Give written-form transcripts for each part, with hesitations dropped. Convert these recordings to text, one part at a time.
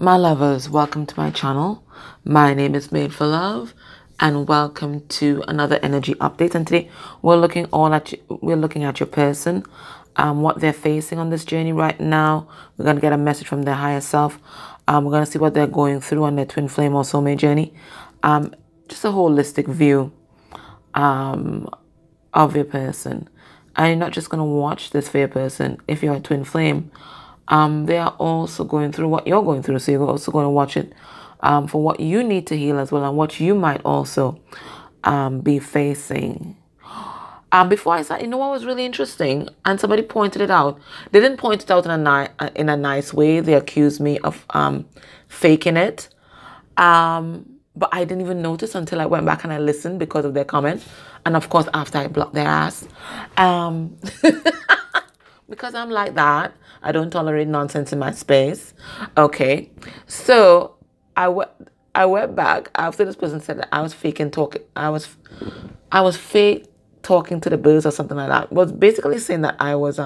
My lovers, welcome to my channel. My name is Made for Love, and welcome to another energy update. And today we're looking at your person, what they're facing on this journey right now. We're gonna get a message from their higher self. We're gonna see what they're going through on their twin flame or soulmate journey. Just a holistic view of your person. And you're not just gonna watch this for your person. If you're a twin flame, they are also going through what you're going through, so you're also going to watch it for what you need to heal as well, and what you might also be facing. Before I start, you know what was really interesting, and somebody pointed it out. They didn't point it out in a nice way. They accused me of faking it, but I didn't even notice until I went back and I listened because of their comment, and of course after I blocked their ass. Because I'm like that. I don't tolerate nonsense in my space. Okay. So I went back after this person said that I was faking talking. I was fake talking to the birds or something like that. Was basically saying that I was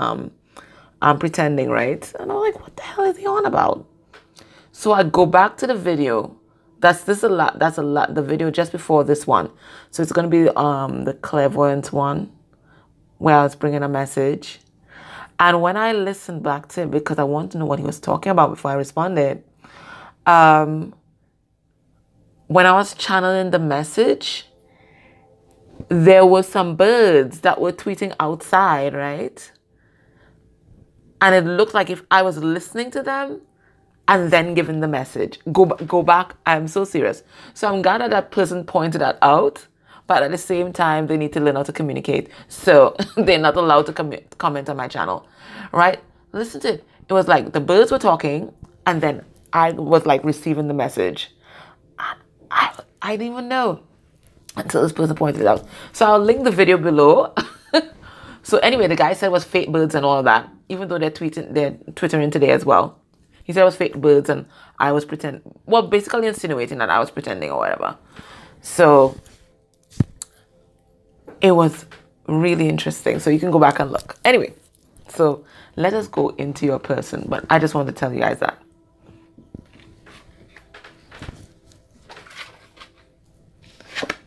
pretending, right? And I'm like, what the hell is he on about? So I go back to the video. That's a lot. The video just before this one. So it's gonna be the clairvoyant one where I was bringing a message. And when I listened back to it, because I wanted to know what he was talking about before I responded, when I was channeling the message, there were some birds that were tweeting outside, right? And it looked like if I was listening to them and then giving the message. Go back. I'm so serious. So I'm glad that person pointed that out. But at the same time, they need to learn how to communicate. So they're not allowed to comment on my channel, right? Listen to it. It was like the birds were talking, and then I was like receiving the message. I didn't even know until this person pointed it out. So I'll link the video below. So anyway, the guy said it was fake birds and all of that, even though they're twittering today as well. He said it was fake birds, and I was pretending. Well, basically insinuating that I was pretending or whatever. So it was really interesting. So you can go back and look. Anyway, so let us go into your person. But I just wanted to tell you guys that.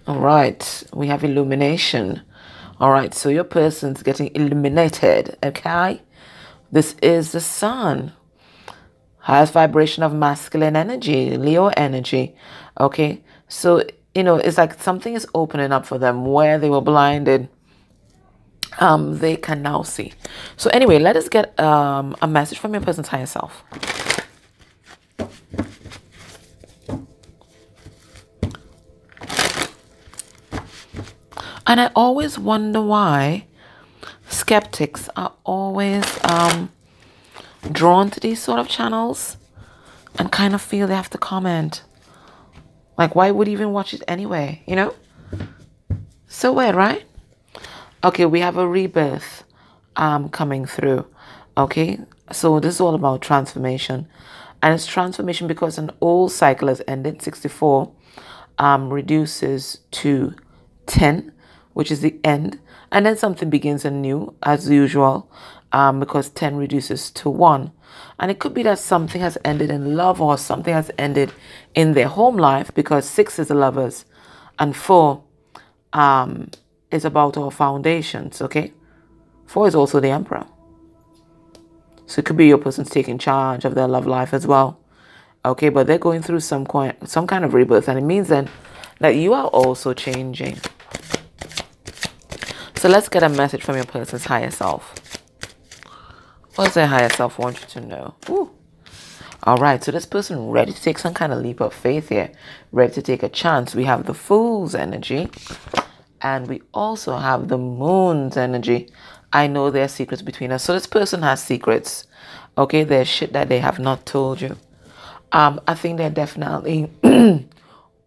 All right. We have illumination. All right. So your person's getting illuminated. Okay. This is the sun. Highest vibration of masculine energy. Leo energy. Okay. So you know, it's like something is opening up for them where they were blinded. They can now see. So anyway, let us get a message from your person's higher self. And I always wonder why skeptics are always drawn to these sort of channels and kind of feel they have to comment. Like, why would you even watch it anyway, you know? So weird, right? Okay, we have a rebirth coming through, okay? So this is all about transformation. And it's transformation because an old cycle has ended. 64 reduces to 10, which is the end. And then something begins anew, as usual, because 10 reduces to 1. And it could be that something has ended in love, or something has ended in their home life, because 6 is the lovers and 4 is about our foundations, okay? 4 is also the emperor. So it could be your person's taking charge of their love life as well, okay? But they're going through some kind of rebirth, and it means then that you are also changing. So let's get a message from your person's higher self. What does their higher self want you to know? Ooh. All right, so this person ready to take some kind of leap of faith here, ready to take a chance. We have the Fool's energy, and we also have the Moon's energy. I know there are secrets between us. So this person has secrets, okay? There's shit that they have not told you. I think they're definitely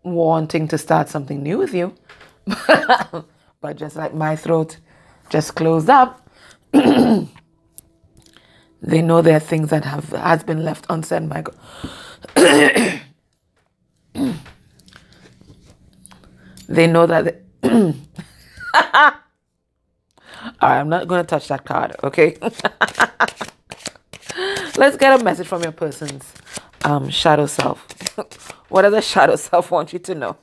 wanting to start something new with you. But just like my throat just closed up, they know there are things that has been left unsaid, Michael. They know that. All right, I'm not going to touch that card, okay? Let's get a message from your person's shadow self. What does the shadow self want you to know?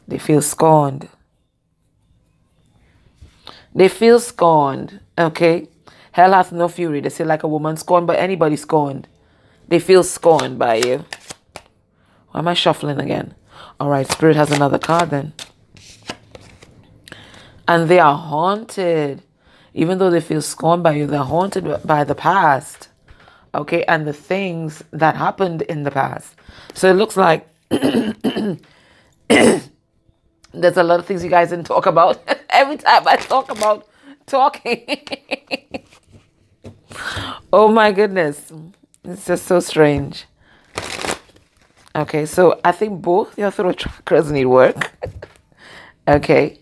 They feel scorned. They feel scorned, okay? Hell hath no fury. They say like a woman scorned, but anybody scorned. They feel scorned by you. Why am I shuffling again? All right, Spirit has another card then. And they are haunted. Even though they feel scorned by you, they're haunted by the past. Okay, and the things that happened in the past. So it looks like there's a lot of things you guys didn't talk about. Every time I talk about talking. Oh my goodness. It's just so strange. Okay, so I think both your throat chakras need work. Okay.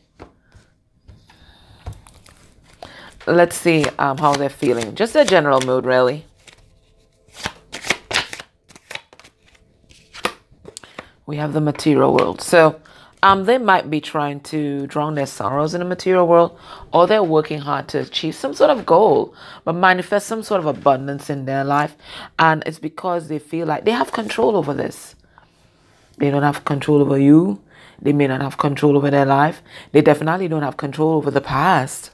Let's see how they're feeling. Just their general mood, really. We have the material world. So they might be trying to drown their sorrows in the material world, or they're working hard to achieve some sort of goal, but manifest some sort of abundance in their life. And it's because they feel like they have control over this. They don't have control over you. They may not have control over their life. They definitely don't have control over the past.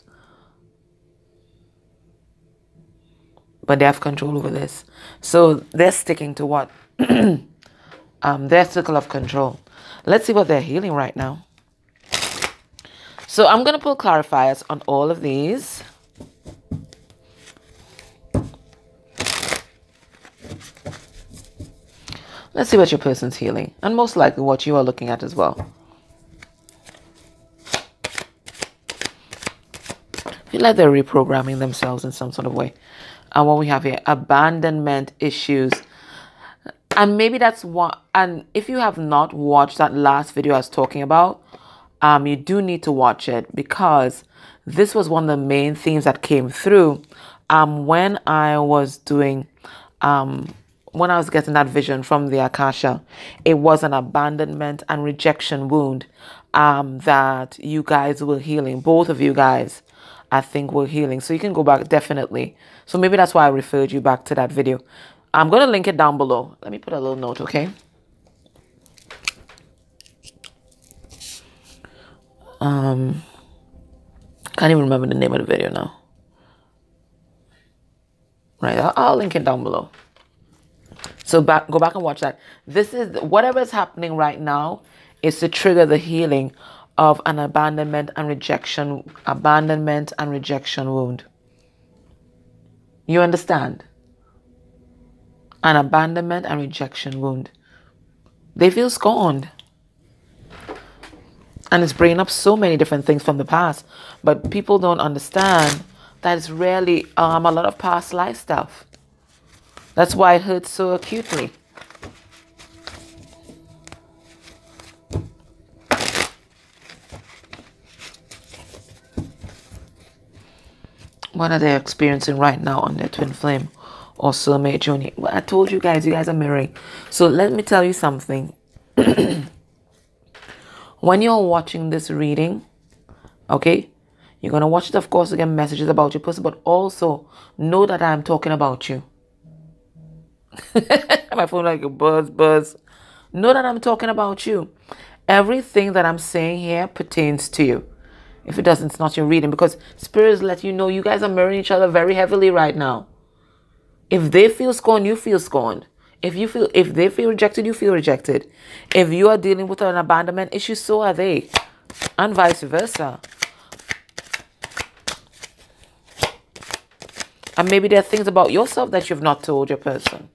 But they have control over this. So they're sticking to what? Their circle of control. Let's see what they're healing right now. So I'm going to pull clarifiers on all of these. Let's see what your person's healing. And most likely what you are looking at as well. I feel like they're reprogramming themselves in some sort of way. And what we have here, abandonment issues. And maybe that's what, and if you have not watched that last video I was talking about, you do need to watch it, because this was one of the main themes that came through when I was doing, when I was getting that vision from the Akasha. It was an abandonment and rejection wound that you guys were healing. Both of you guys, I think, were healing. So you can go back, definitely. So maybe that's why I referred you back to that video. I'm going to link it down below. Let me put a little note, okay? Can't even remember the name of the video now. Right, I'll link it down below. So go back and watch that. This is whatever is happening right now is to trigger the healing of an abandonment and rejection wound. You understand? An abandonment and rejection wound. They feel scorned. And it's bringing up so many different things from the past. But people don't understand that it's really a lot of past life stuff. That's why it hurts so acutely. What are they experiencing right now on their twin flame or soulmate journey? Well, I told you guys are mirroring. So let me tell you something. When you're watching this reading, okay, you're going to watch it, of course, again, messages about your person, but also know that I'm talking about you. My phone like a buzz. Know that I'm talking about you. Everything that I'm saying here pertains to you. If it doesn't, it's not your reading, because spirits let you know you guys are mirroring each other very heavily right now. If they feel scorned, you feel scorned. If they feel rejected, you feel rejected. If you are dealing with an abandonment issue, so are they. And vice versa. And maybe there are things about yourself that you've not told your person.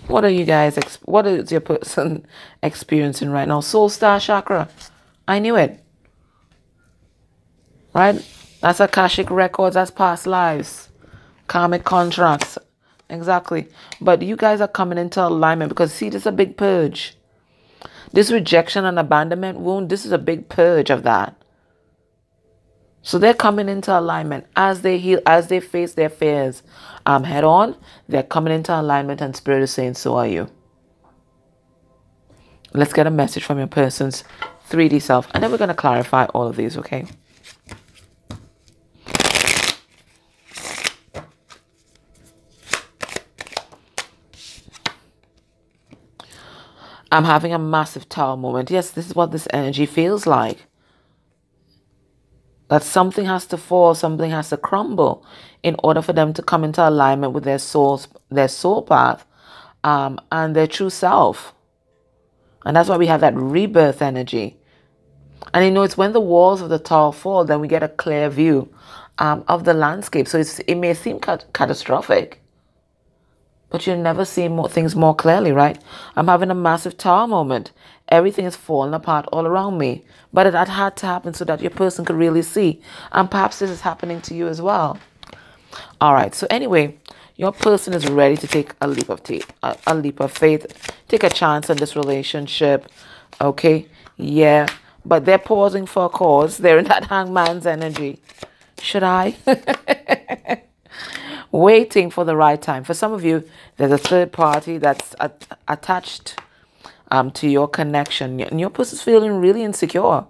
What are you guys, what is your person experiencing right now? Soul star chakra. I knew it. Right? That's Akashic records. That's past lives. Karmic contracts. Exactly. But you guys are coming into alignment, because see, this is a big purge. This rejection and abandonment wound, this is a big purge of that. So they're coming into alignment as they heal, as they face their fears head on. They're coming into alignment, and Spirit is saying, so are you. Let's get a message from your person's 3D self, and then we're going to clarify all of these, okay? I'm having a massive tower moment. Yes, this is what this energy feels like. That something has to fall, something has to crumble in order for them to come into alignment with their soul path, and their true self. And that's why we have that rebirth energy. And it's when the walls of the tower fall, then we get a clear view of the landscape. So it may seem catastrophic, but you never see things more clearly, right? I'm having a massive tower moment. Everything is falling apart all around me. But that had to happen so that your person could really see. And perhaps this is happening to you as well. All right. So anyway, your person is ready to take a leap of faith. Take a chance on this relationship. Okay. Yeah. But they're pausing for a cause. They're in that hangman's energy. Should I? Waiting for the right time. For some of you, there's a third party that's attached to your connection. And your person's feeling really insecure.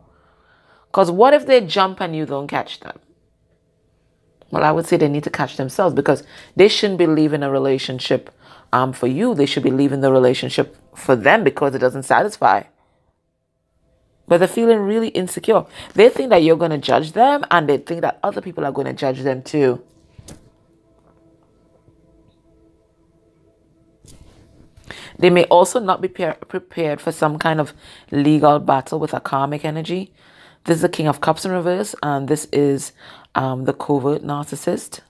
Because what if they jump and you don't catch them? Well, I would say they need to catch themselves, because they shouldn't be leaving a relationship for you. They should be leaving the relationship for them because it doesn't satisfy. But they're feeling really insecure. They think that you're going to judge them, and they think that other people are going to judge them too. They may also not be prepared for some kind of legal battle with a karmic energy. This is the King of Cups in reverse, and this is the covert narcissist.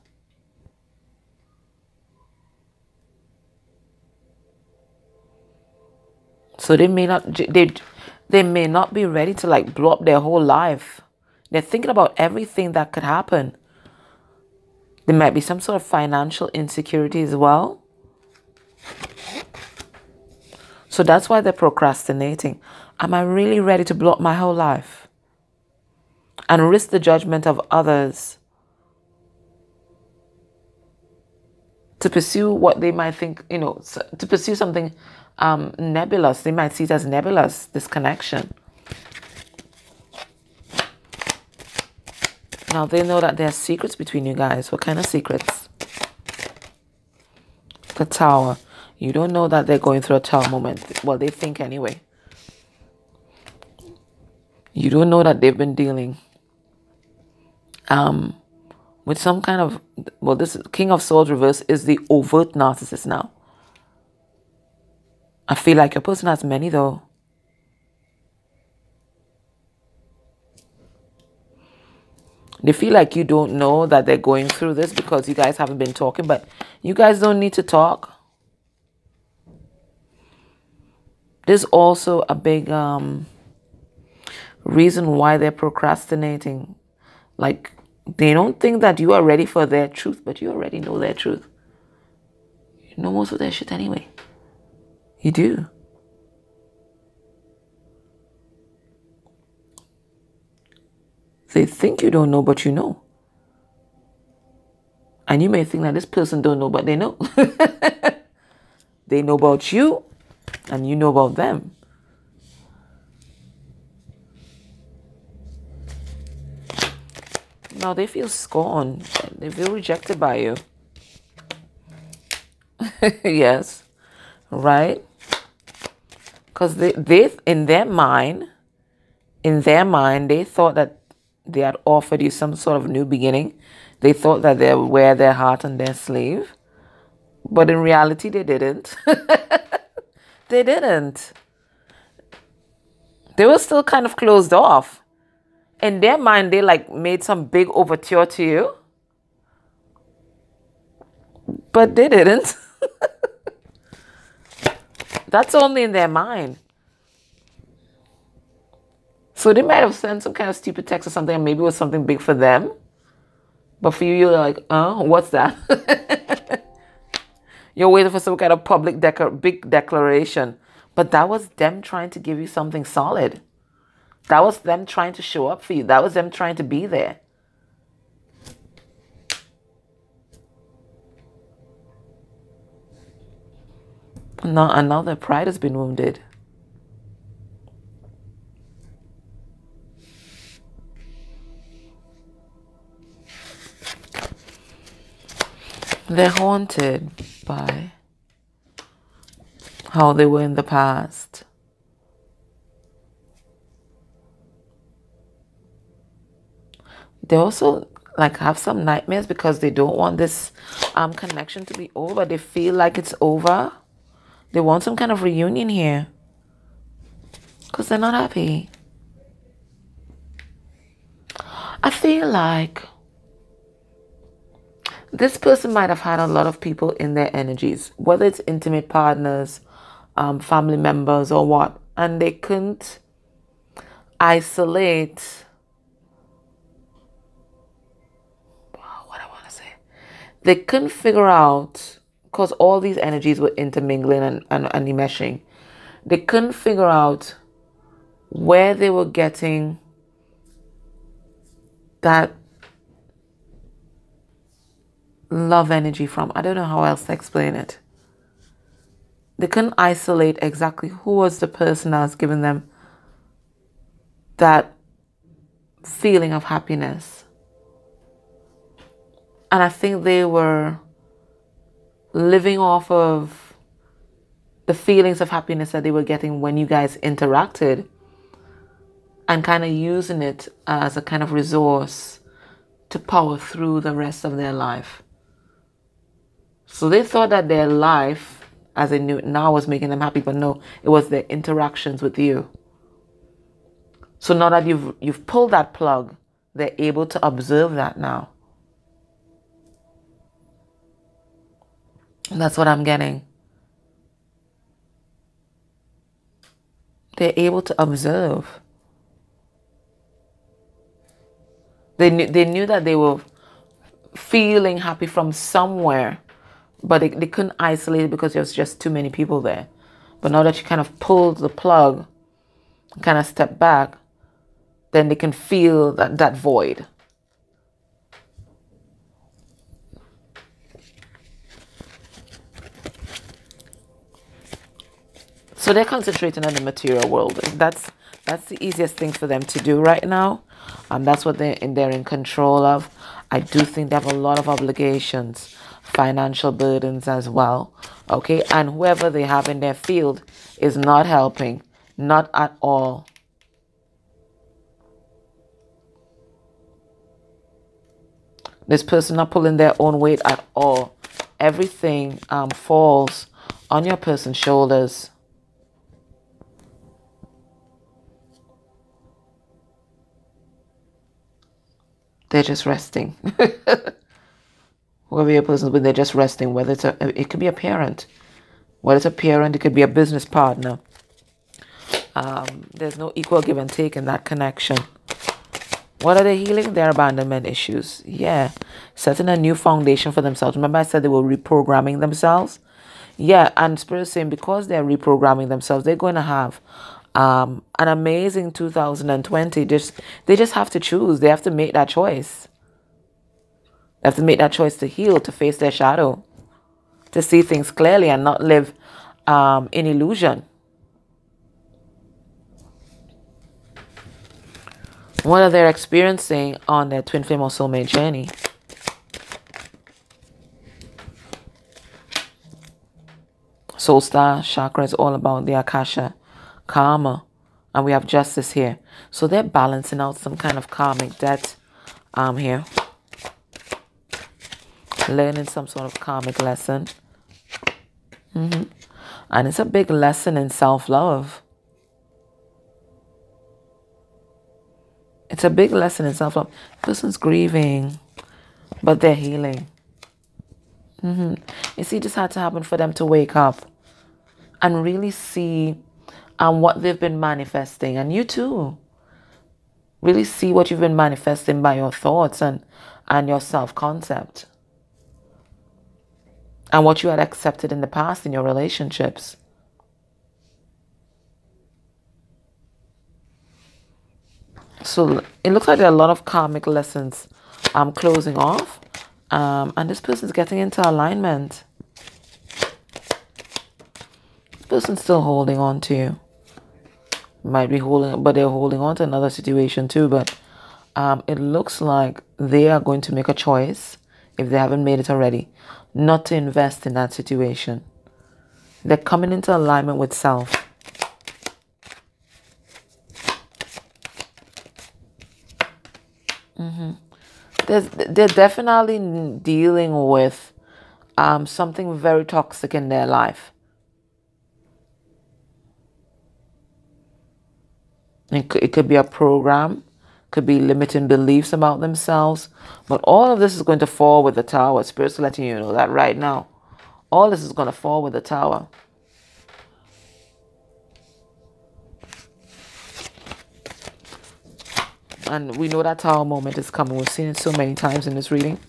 So they may not be ready to like blow up their whole life. They're thinking about everything that could happen. There might be some sort of financial insecurity as well. So that's why they're procrastinating. Am I really ready to blow up my whole life and risk the judgment of others to pursue what they might think, to pursue something nebulous? They might see it as nebulous, this connection. Now they know that there are secrets between you guys. What kind of secrets? The Tower. You don't know that they're going through a tower moment. Well, they think anyway. You don't know that they've been dealing with some kind of... Well, this King of Swords reverse is the overt narcissist now. I feel like your person has many, though. They feel like you don't know that they're going through this because you guys haven't been talking, but you guys don't need to talk. There's also a big reason why they're procrastinating. Like, they don't think that you are ready for their truth, but you already know their truth. You know most of their shit anyway. You do. They think you don't know, but you know. And you may think that this person don't know, but they know. They know about you, and you know about them. Now they feel scorned. They feel rejected by you. Yes. Right? Because they in their mind, they thought that they had offered you some sort of new beginning. They thought that they would wear their heart on their sleeve. But in reality, they didn't. They didn't. They were still kind of closed off. In their mind, they like made some big overture to you. But they didn't. That's only in their mind. So they might have sent some kind of stupid text or something, and maybe it was something big for them. But for you, you're like, what's that? You're waiting for some kind of big declaration. But that was them trying to give you something solid. That was them trying to show up for you. That was them trying to be there. Now their pride has been wounded. They're haunted by how they were in the past. They also like have some nightmares because they don't want this connection to be over. They feel like it's over. They want some kind of reunion here because they're not happy. I feel like this person might have had a lot of people in their energies, whether it's intimate partners, family members, or what, and they couldn't isolate. What I want to say, they couldn't figure out, because all these energies were intermingling and enmeshing. They couldn't figure out where they were getting that love energy from. I don't know how else to explain it. They couldn't isolate exactly who was the person that was giving them that feeling of happiness. And I think they were living off of the feelings of happiness that they were getting when you guys interacted and kind of using it as a kind of resource to power through the rest of their life. So they thought that their life, as they knew it now, was making them happy, but no, it was their interactions with you. So now that you've pulled that plug, they're able to observe that now. And that's what I'm getting. They're able to observe. They knew that they were feeling happy from somewhere, but they couldn't isolate it because there was just too many people there. But now that you kind of pulled the plug, kind of step back, then they can feel that void. So they're concentrating on the material world. That's the easiest thing for them to do right now. That's what they're in control of. I do think they have a lot of obligations, financial burdens as well. Okay, and whoever they have in their field is not helping, not at all. This person not pulling their own weight at all. Everything falls on your person's shoulders. They're just resting. Whoever your person's with, they're just resting. Whether it could be a parent. Whether it's a parent, it could be a business partner. There's no equal give and take in that connection. What are they healing? Their abandonment issues. Yeah. Setting a new foundation for themselves. Remember I said they were reprogramming themselves? Yeah. And Spirit is saying because they're reprogramming themselves, they're going to have an amazing 2020. They just have to choose. They have to make that choice. They have to make that choice to heal, to face their shadow, to see things clearly and not live in illusion. What are they experiencing on their twin flame or soulmate journey? Soul Star chakra is all about the Akasha, karma, and we have justice here. So they're balancing out some kind of karmic debt here. Learning some sort of karmic lesson. And it's a big lesson in self-love. It's a big lesson in self-love. Person's grieving, but they're healing. You see, this had to happen for them to wake up and really see what they've been manifesting. And you too. Really see what you've been manifesting by your thoughts and your self-concept. And what you had accepted in the past in your relationships. So it looks like there are a lot of karmic lessons closing off. And this person's getting into alignment. This person's still holding on to you. Might be holding, but they're holding on to another situation too. But it looks like they are going to make a choice, if they haven't made it already, not to invest in that situation. They're coming into alignment with self. They're definitely dealing with something very toxic in their life. It could be a program, could be limiting beliefs about themselves, but all of this is going to fall with the Tower. Spirit's letting you know that right now. All this is going to fall with the Tower. And we know that Tower moment is coming. We've seen it so many times in this reading.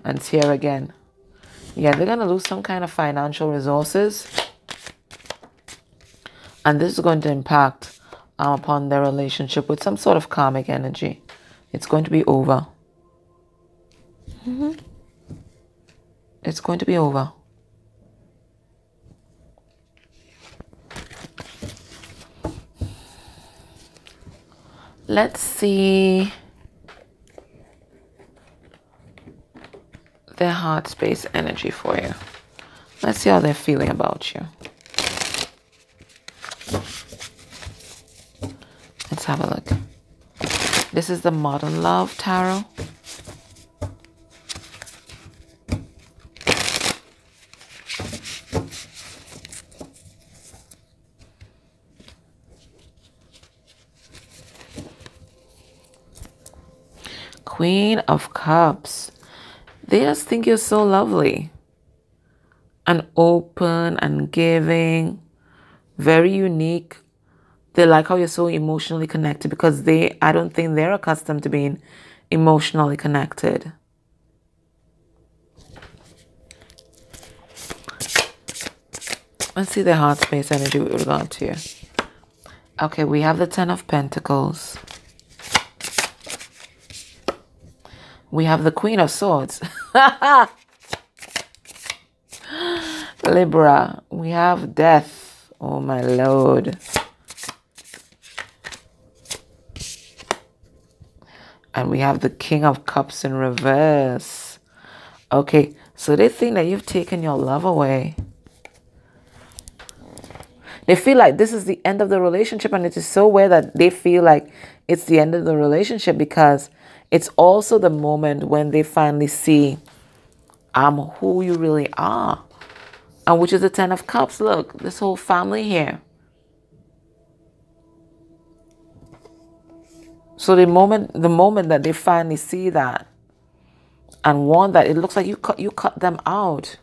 And it's here again. Yeah, they're going to lose some kind of financial resources. And this is going to impact upon their relationship with some sort of karmic energy. It's going to be over. It's going to be over. Let's see their heart space energy for you. Let's see how they're feeling about you. Let's have a look. This is the Modern Love Tarot. Queen of Cups. They just think you're so lovely and open and giving, very unique. They like how you're so emotionally connected because I don't think they're accustomed to being emotionally connected. Let's see their heart space energy with regard to you. Okay, we have the Ten of Pentacles. We have the Queen of Swords. Libra. We have Death. Oh my Lord. And we have the King of Cups in reverse. Okay, so they think that you've taken your love away. They feel like this is the end of the relationship, and it is so weird that they feel like it's the end of the relationship because it's also the moment when they finally see who you really are. And which is the Ten of Cups. Look, this whole family here. So the moment that they finally see that and want that, it looks like you cut them out.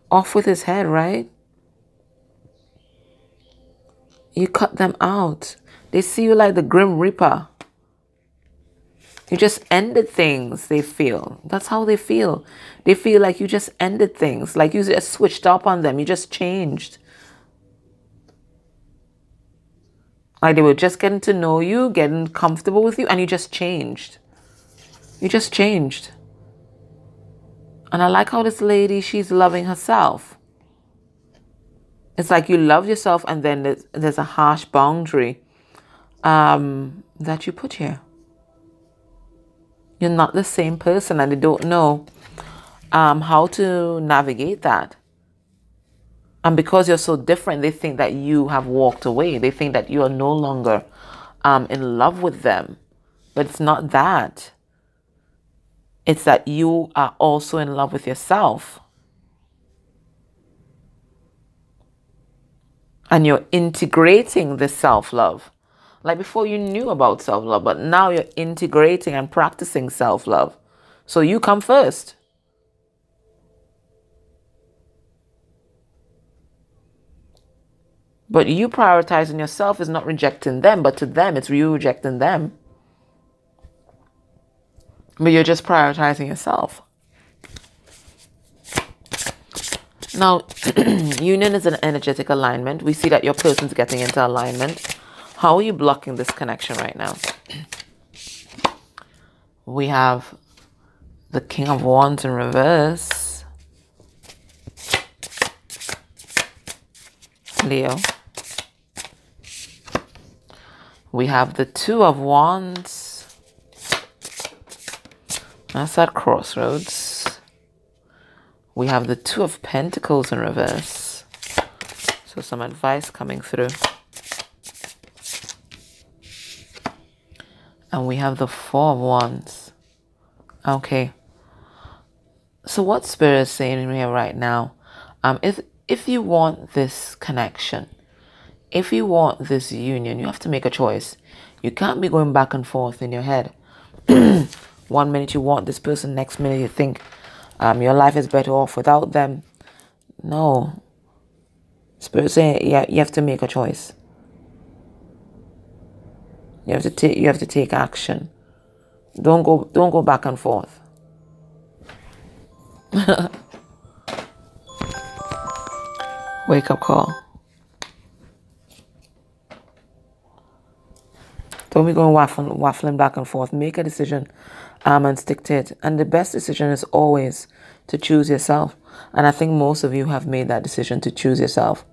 Off with his head, right? You cut them out. They see you like the Grim Reaper. You just ended things, they feel. That's how they feel. They feel like you just ended things. Like you just switched up on them. You just changed. Like they were just getting to know you, getting comfortable with you, and you just changed. You just changed. And I like how this lady, she's loving herself. It's like you love yourself, and then there's a harsh boundary that you put here. You're not the same person, and they don't know how to navigate that. And because you're so different, they think that you have walked away. They think that you are no longer in love with them. But it's not that. It's that you are also in love with yourself. And you're integrating this self-love. Like before you knew about self-love, but now you're integrating and practicing self-love. So you come first. But you prioritizing yourself is not rejecting them, but to them, it's you rejecting them. But you're just prioritizing yourself. Now, union is an energetic alignment. We see that your person's getting into alignment. How are you blocking this connection right now? We have the King of Wands in reverse. Leo. We have the Two of Wands. That's at crossroads. We have the Two of Pentacles in reverse. So some advice coming through. And we have the Four of Wands. Okay. So what Spirit is saying here right now, if you want this connection, if you want this union, you have to make a choice. You can't be going back and forth in your head. 1 minute you want this person, next minute you think your life is better off without them. No. Spirit saying, yeah, you have to make a choice. You have to take action. Don't go back and forth. Wake up call. Don't be going waffling back and forth. Make a decision and stick to it. And the best decision is always to choose yourself. And I think most of you have made that decision to choose yourself.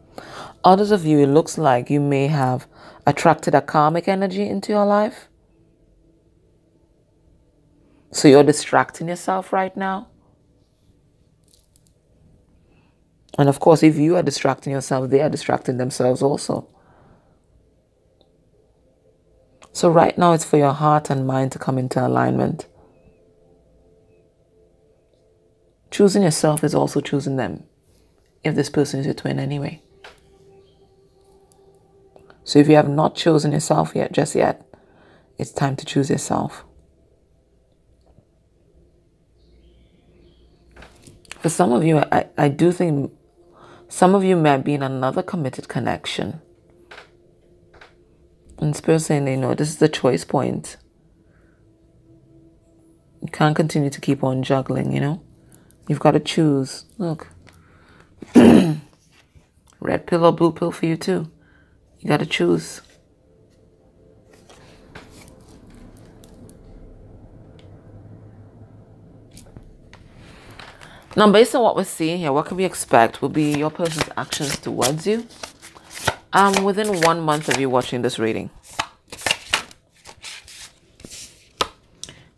Others of you, it looks like you may have attracted a karmic energy into your life. So you're distracting yourself right now. And of course, if you are distracting yourself, they are distracting themselves also. So right now, it's for your heart and mind to come into alignment. Choosing yourself is also choosing them, if this person is your twin anyway. So if you have not chosen yourself just yet, it's time to choose yourself. For some of you, I do think some of you might be in another committed connection. And Spirit saying, this is the choice point. You can't continue to keep on juggling, You've got to choose. Look. Red pill or blue pill for you too. You got to choose. Now, based on what we're seeing here, what can we expect will be your person's actions towards you within 1 month of you watching this reading.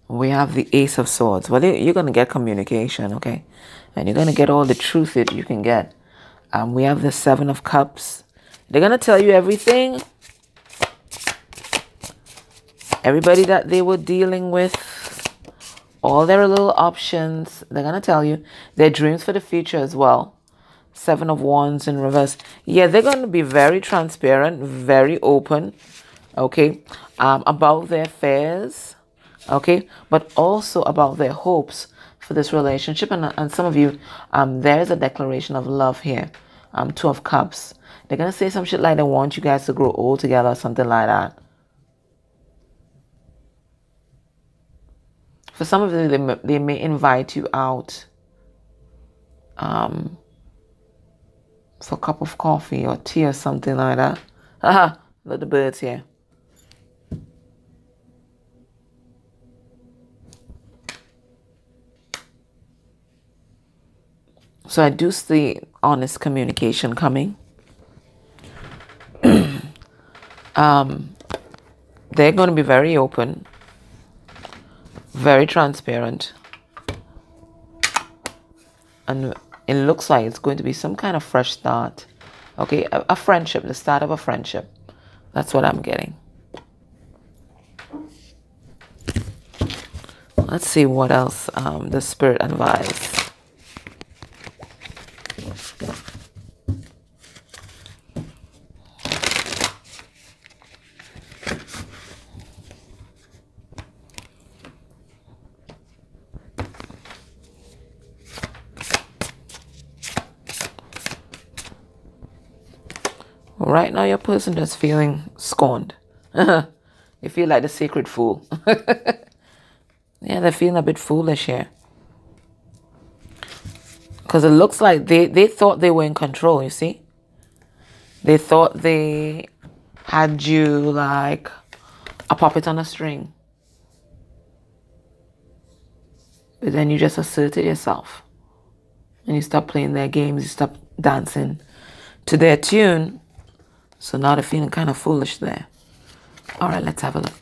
We have the Ace of Swords. Well, you're going to get communication, okay? And you're going to get all the truth that you can get. We have the Seven of Cups. They're going to tell you everything. Everybody that they were dealing with, all their little options, they're going to tell you. Their dreams for the future as well. Seven of Wands in reverse. Yeah, they're going to be very transparent, very open, okay, about their affairs, okay, but also about their hopes for this relationship. And some of you, there's a declaration of love here. Two of Cups. They're going to say some shit like they want you guys to grow old together or something like that. For some of you, they may invite you out for a cup of coffee or tea or something like that. Haha, look at the birds here. So I do see honest communication coming. They're going to be very open, very transparent. And it looks like it's going to be some kind of fresh start. Okay, a friendship, the start of a friendship. That's what I'm getting. Let's see what else the Spirit advised. Right now, your person is feeling scorned. You feel like the sacred fool. Yeah, they're feeling a bit foolish here. Because it looks like they thought they were in control, you see? They thought they had you like a puppet on a string. But then you just asserted yourself. And you stopped playing their games. You stopped dancing to their tune. So now they're feeling kind of foolish there. All right, let's have a look.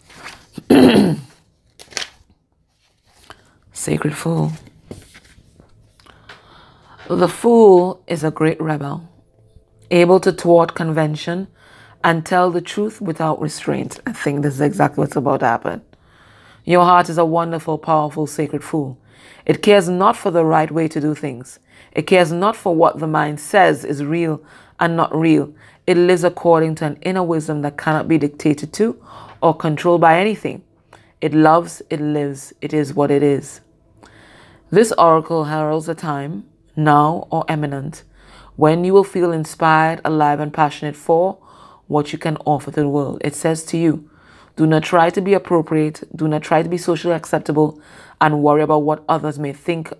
Sacred Fool. The Fool is a great rebel, able to thwart convention and tell the truth without restraint. I think this is exactly what's about to happen. Your heart is a wonderful, powerful, sacred fool. It cares not for the right way to do things. It cares not for what the mind says is real and not real. It lives according to an inner wisdom that cannot be dictated to or controlled by anything. It loves, it lives, it is what it is. This oracle heralds a time, now or imminent, when you will feel inspired, alive, and passionate for what you can offer to the world. It says to you, do not try to be appropriate, do not try to be socially acceptable, and worry about what others may think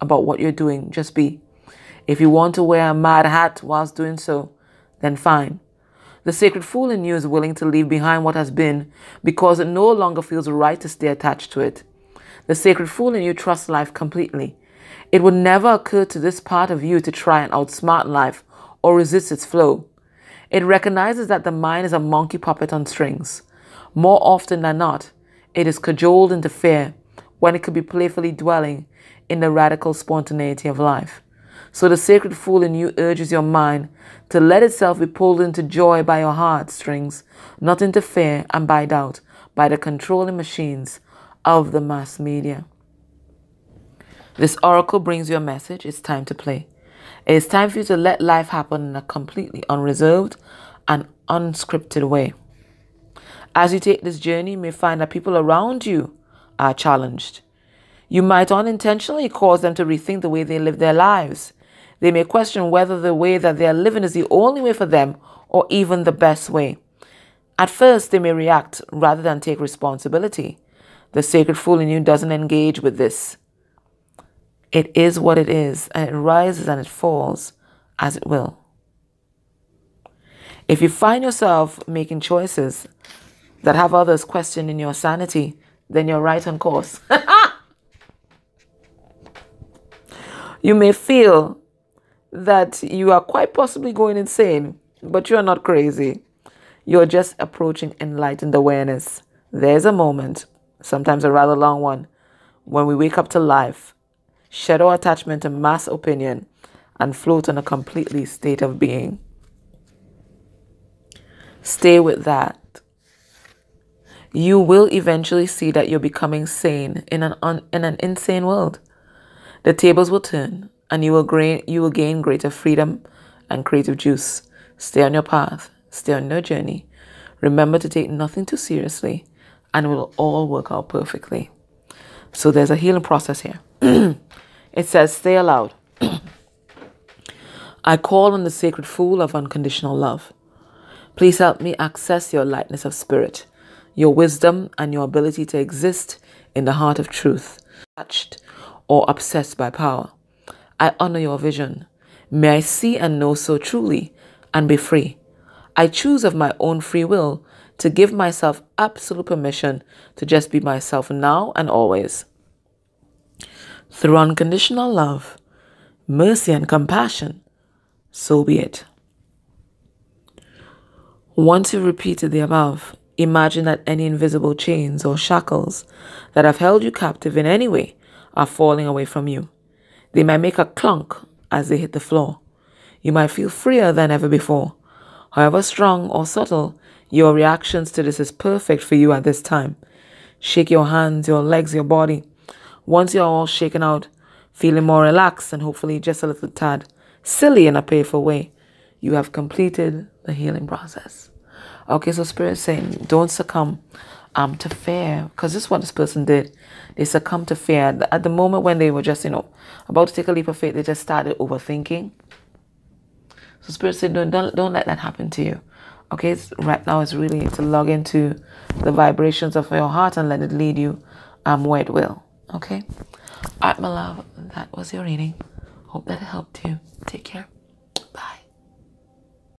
about what you're doing. Just be. If you want to wear a mad hat whilst doing so, then fine. The sacred fool in you is willing to leave behind what has been because it no longer feels right to stay attached to it. The sacred fool in you trusts life completely. It would never occur to this part of you to try and outsmart life or resist its flow. It recognizes that the mind is a monkey puppet on strings. More often than not, it is cajoled into fear when it could be playfully dwelling in the radical spontaneity of life. So the sacred fool in you urges your mind to let itself be pulled into joy by your heartstrings, not into fear and by doubt, by the controlling machines of the mass media. This oracle brings you a message. It's time to play. It is time for you to let life happen in a completely unreserved and unscripted way. As you take this journey, you may find that people around you are challenged. You might unintentionally cause them to rethink the way they live their lives. They may question whether the way that they are living is the only way for them or even the best way. At first, they may react rather than take responsibility. The sacred fool in you doesn't engage with this. It is what it is, and it rises and it falls as it will. If you find yourself making choices that have others questioning your sanity, then you're right on course. You may feel that you are quite possibly going insane, but you're not crazy. You're just approaching enlightened awareness. There's a moment, sometimes a rather long one, when we wake up to life, shed our attachment to mass opinion, and float in a completely state of being. Stay with that. You will eventually see that you're becoming sane in an insane world. The tables will turn, and you will gain greater freedom and creative juice. Stay on your path. Stay on your journey. Remember to take nothing too seriously, and it will all work out perfectly. So there's a healing process here. It says, stay aloud. I call on the sacred fool of unconditional love. Please help me access your lightness of spirit, your wisdom, and your ability to exist in the heart of truth, touched or obsessed by power. I honor your vision. May I see and know so truly and be free. I choose of my own free will to give myself absolute permission to just be myself now and always. Through unconditional love, mercy, and compassion, so be it. Once you've repeated the above, imagine that any invisible chains or shackles that have held you captive in any way are falling away from you. They might make a clunk as they hit the floor. You might feel freer than ever before. However strong or subtle, your reactions to this is perfect for you at this time. Shake your hands, your legs, your body. Once you're all shaken out, feeling more relaxed and hopefully just a little tad silly in a playful way, you have completed the healing process. Okay, so Spirit's saying, don't succumb to fear, because this is what this person did. They succumbed to fear. At the moment when they were just, about to take a leap of faith, they just started overthinking. So Spirit said, don't let that happen to you. Okay, right now it's really to log into the vibrations of your heart and let it lead you where it will. Okay? All right, my love, that was your reading. Hope that it helped you. Take care.